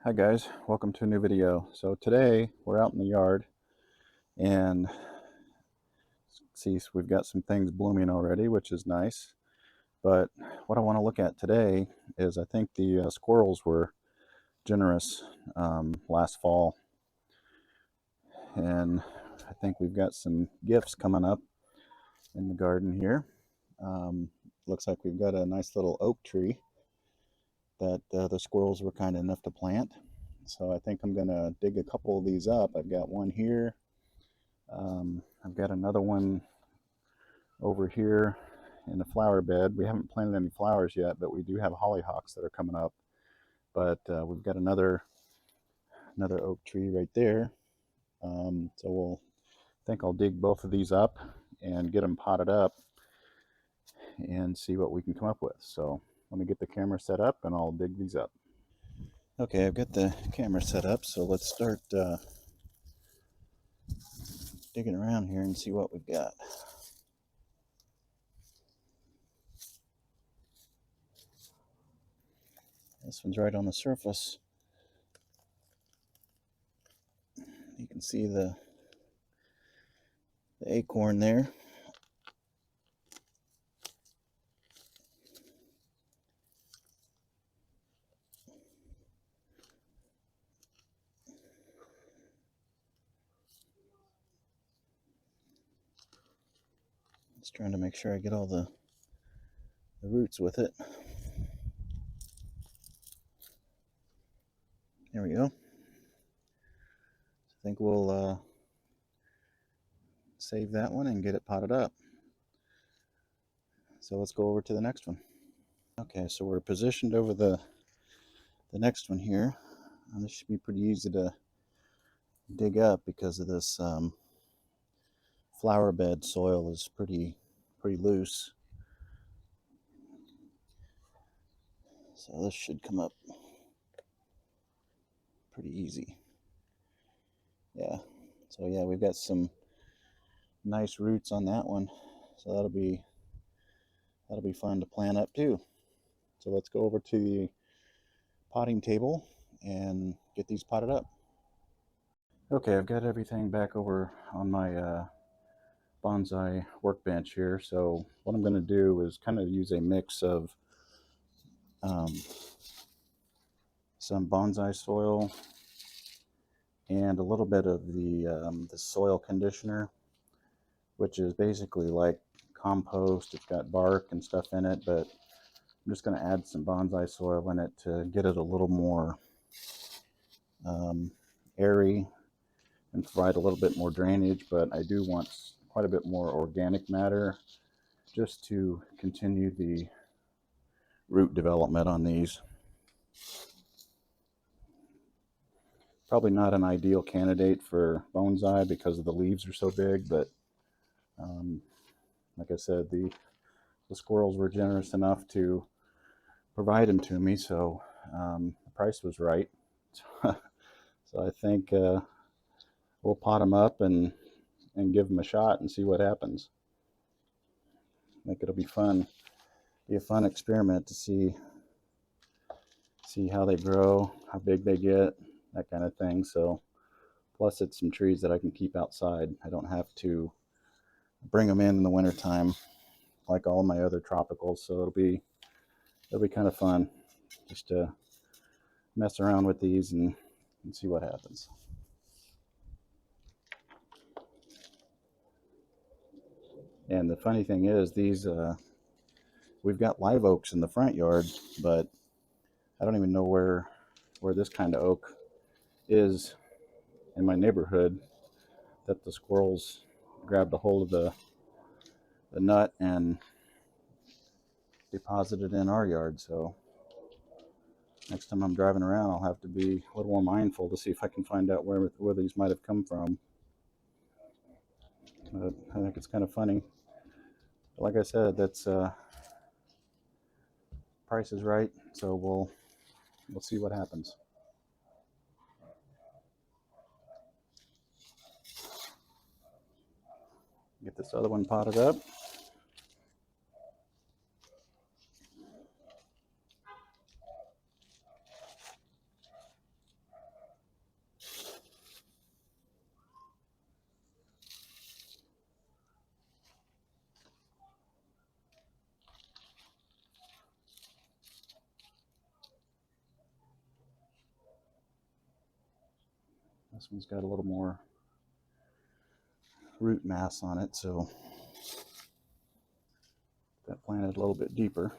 Hi guys, welcome to a new video. So today we're out in the yard and see we've got some things blooming already, which is nice. But what I want to look at today is I think the squirrels were generous last fall, and I think we've got some gifts coming up in the garden here. Looks like we've got a nice little oak tree that the squirrels were kind enough to plant. So I think I'm going to dig a couple of these up. I've got one here. I've got another one over here in the flower bed. We haven't planted any flowers yet, but we do have hollyhocks that are coming up. But we've got another oak tree right there. So I'll dig both of these up and get them potted up and see what we can come up with. So let me get the camera set up and I'll dig these up. Okay, I've got the camera set up, so let's start digging around here and see what we've got. This one's right on the surface. You can see the acorn there. Just trying to make sure I get all the roots with it. There we go. I think we'll save that one and get it potted up. So let's go over to the next one. Okay, so we're positioned over the next one here. And this should be pretty easy to dig up because of this flower bed soil is pretty loose. So this should come up pretty easy. Yeah. So yeah, we've got some nice roots on that one. So that'll be fun to plant up too. So let's go over to the potting table and get these potted up. Okay, I've got everything back over on my bonsai workbench here. So what I'm going to do is kind of use a mix of some bonsai soil and a little bit of the soil conditioner, which is basically like compost. It's got bark and stuff in it, but I'm just going to add some bonsai soil in it to get it a little more airy and provide a little bit more drainage. But I do want quite a bit more organic matter just to continue the root development on these. Probably not an ideal candidate for bonsai because the leaves are so big, but like I said, the squirrels were generous enough to provide them to me, so the price was right. So I think we'll pot them up and give them a shot and see what happens. I think it'll be fun. Be a fun experiment to see how they grow, how big they get, that kind of thing. So plus it's some trees that I can keep outside. I don't have to bring them in the wintertime like all my other tropicals. So it'll be kind of fun just to mess around with these and see what happens. And the funny thing is, these we've got live oaks in the front yard, but I don't even know where this kind of oak is in my neighborhood that the squirrels grabbed a hold of the nut and deposited in our yard. So next time I'm driving around, I'll have to be a little more mindful to see if I can find out where these might have come from. But I think it's kind of funny. But like I said, that's price is right, so we'll see what happens. Get this other one potted up. This one's got a little more root mass on it, so that planted a little bit deeper.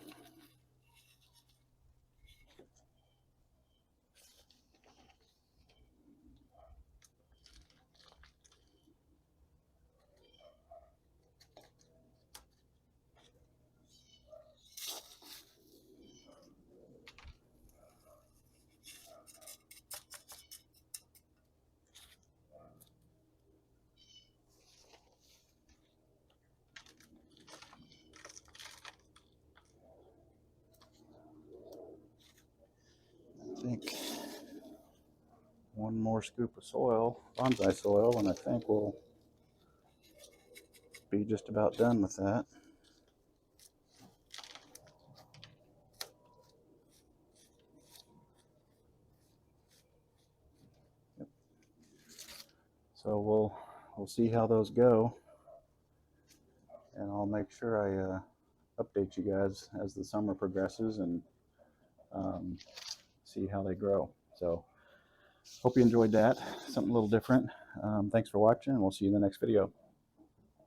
I think one more scoop of soil, bonsai soil, and I think we'll be just about done with that. Yep. So we'll see how those go, and I'll make sure I update you guys as the summer progresses and see how they grow. So hope you enjoyed that. Something a little different. Thanks for watching, and we'll see you in the next video.